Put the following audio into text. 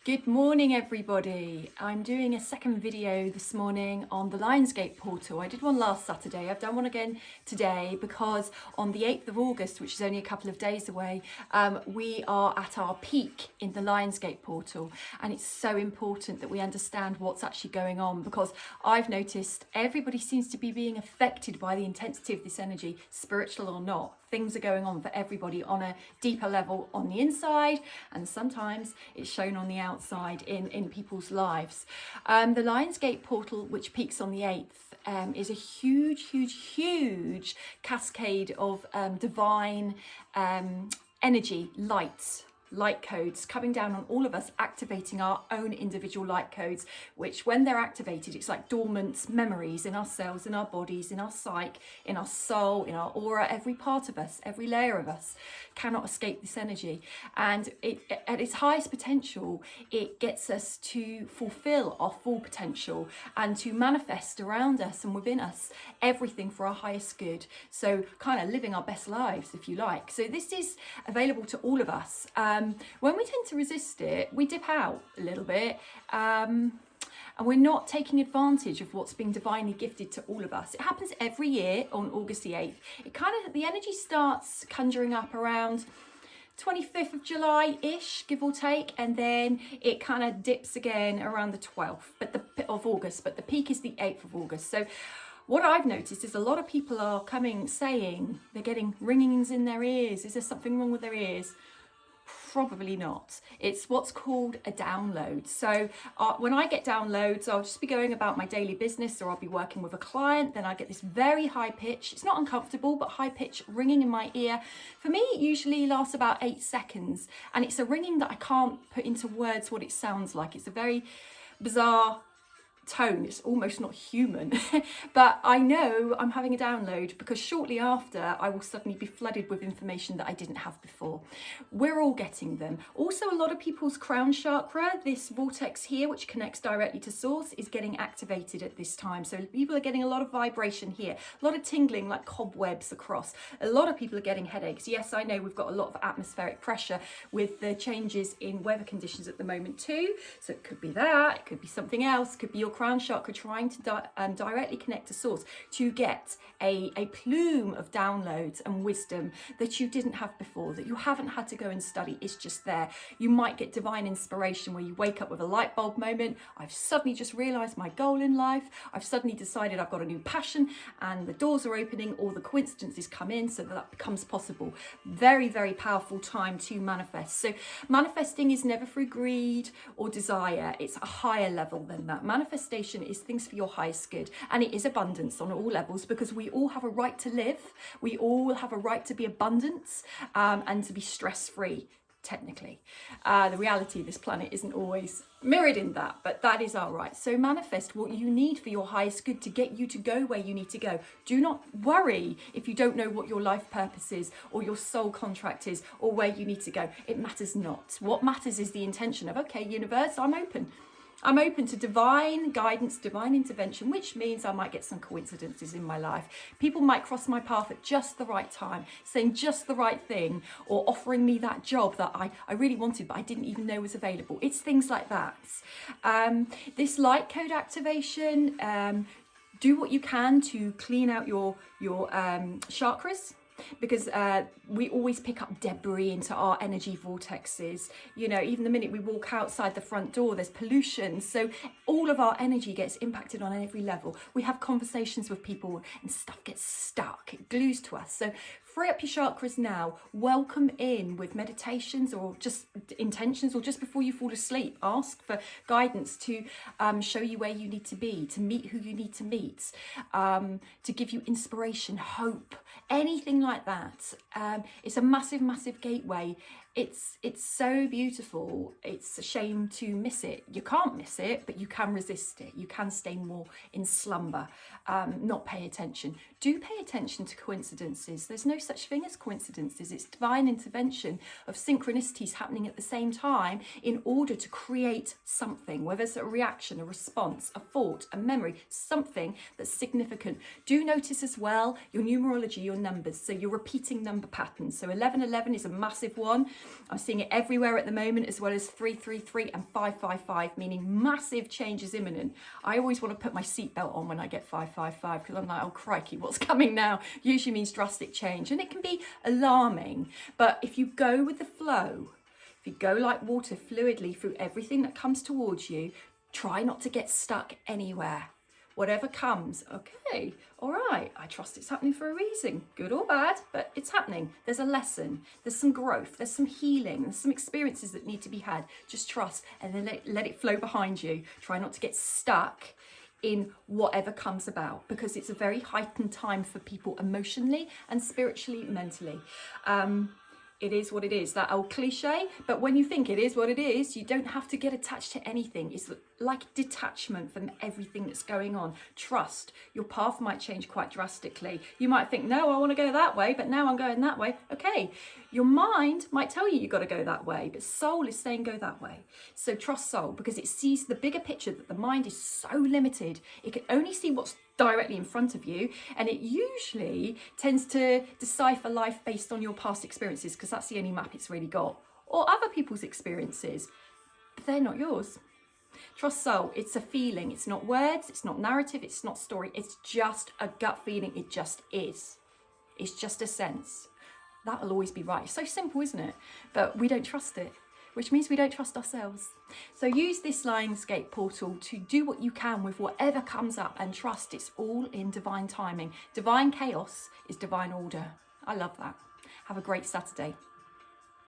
Good morning, everybody. I'm doing a second video this morning on the Lionsgate Portal. I did one last Saturday. I've done one again today because on the 8th of August, which is only a couple of days away, we are at our peak in the Lionsgate Portal. And it's so important that we understand what's actually going on, because I've noticed everybody seems to be being affected by the intensity of this energy, spiritual or not. Things are going on for everybody on a deeper level on the inside, and sometimes it's shown on the outside in people's lives. The Lionsgate Portal, which peaks on the 8th, is a huge cascade of divine energy, light codes coming down on all of us, activating our own individual light codes, which when they're activated, it's like dormant memories in our cells, in our bodies, in our psyche, in our soul, in our aura. Every part of us, every layer of us cannot escape this energy. And at its highest potential, it gets us to fulfill our full potential and to manifest around us and within us everything for our highest good. So kind of living our best lives, if you like. So this is available to all of us. When we tend to resist it, we dip out a little bit, and we're not taking advantage of what's being divinely gifted to all of us. It happens every year on August the 8th. The energy starts conjuring up around 25th of July-ish, give or take, and then it kind of dips again around the 12th of August, but the peak is the 8th of August. So what I've noticed is a lot of people are coming saying they're getting ringings in their ears. Is there something wrong with their ears? Probably not. It's what's called a download. So when I get downloads, I'll just be going about my daily business, or I'll be working with a client. Then I get this very high pitch. It's not uncomfortable, but high pitch ringing in my ear. For me, it usually lasts about 8 seconds. And it's a ringing that I can't put into words what it sounds like. It's a very bizarre tone. It's almost not human. But I know I'm having a download because shortly after I will suddenly be flooded with information that I didn't have before. We're all getting them. Also, a lot of people's crown chakra, this vortex here which connects directly to source, is getting activated at this time. So people are getting a lot of vibration here, a lot of tingling like cobwebs across. A lot of people are getting headaches. Yes, I know we've got a lot of atmospheric pressure with the changes in weather conditions at the moment too. So it could be that, it could be something else, it could be your crown chakra trying to directly connect to source to get a plume of downloads and wisdom that you didn't have before, that you haven't had to go and study. It's just there. You might get divine inspiration where you wake up with a light bulb moment. I've suddenly just realized my goal in life. I've suddenly decided I've got a new passion, and the doors are opening, all the coincidences come in so that becomes possible. Very powerful time to manifest. So manifesting is never through greed or desire. It's a higher level than that. Manifestation is things for your highest good, and it is abundance on all levels, because we all have a right to live. We all have a right to be abundant, and to be stress-free, technically. The reality of this planet isn't always mirrored in that, but that is our right. So manifest what you need for your highest good to get you to go where you need to go. Do not worry if you don't know what your life purpose is, or your soul contract is, or where you need to go. It matters not. What matters is the intention of, okay, universe, I'm open to divine guidance, divine intervention, which means I might get some coincidences in my life. People might cross my path at just the right time, saying just the right thing, or offering me that job that I really wanted, but I didn't even know was available. It's things like that. This light code activation, do what you can to clean out your chakras, because we always pick up debris into our energy vortexes. You know, even the minute we walk outside the front door, there's pollution. So all of our energy gets impacted on every level. We have conversations with people and stuff gets stuck. It glues to us. So free up your chakras now. Welcome in with meditations or just intentions, or just before you fall asleep, ask for guidance to show you where you need to be, to meet who you need to meet, to give you inspiration, hope, anything like that. It's a massive gateway. It's so beautiful. It's a shame to miss it. You can't miss it, but you can resist it. You can stay more in slumber, not pay attention. Do pay attention to coincidences. There's no such thing as coincidences. It's divine intervention of synchronicities happening at the same time in order to create something, whether it's a reaction, a response, a thought, a memory, something that's significant. Do notice as well your numerology, your numbers, so your repeating number patterns. So 1111 is a massive one. I'm seeing it everywhere at the moment, as well as 333 and 555, meaning massive change is imminent. I always want to put my seatbelt on when I get 555 because I'm like, oh crikey, what's coming now? Usually means drastic change, and it can be alarming. But if you go with the flow, if you go like water fluidly through everything that comes towards you, try not to get stuck anywhere. Whatever comes, okay, all right, I trust it's happening for a reason, good or bad, but it's happening. There's a lesson, there's some growth, there's some healing, there's some experiences that need to be had. Just trust and then let it flow behind you. Try not to get stuck in whatever comes about, because it's a very heightened time for people emotionally and spiritually, mentally. It is what it is, that old cliche, but when you think it is what it is, you don't have to get attached to anything. It's like detachment from everything that's going on. Trust. Your path might change quite drastically. You might think, no, I want to go that way, but now I'm going that way. Okay, your mind might tell you got to go that way, but soul is saying go that way. So trust soul, because it sees the bigger picture, that the mind is so limited. It can only see what's directly in front of you, and it usually tends to decipher life based on your past experiences, because that's the only map it's really got, or other people's experiences, but they're not yours. Trust soul. It's a feeling. It's not words, it's not narrative, it's not story, it's just a gut feeling. It just is. It's just a sense. That'll always be right. It's so simple, isn't it? But we don't trust it, which means we don't trust ourselves. So use this Lionsgate portal to do what you can with whatever comes up, and trust it's all in divine timing. Divine chaos is divine order. I love that. Have a great Saturday.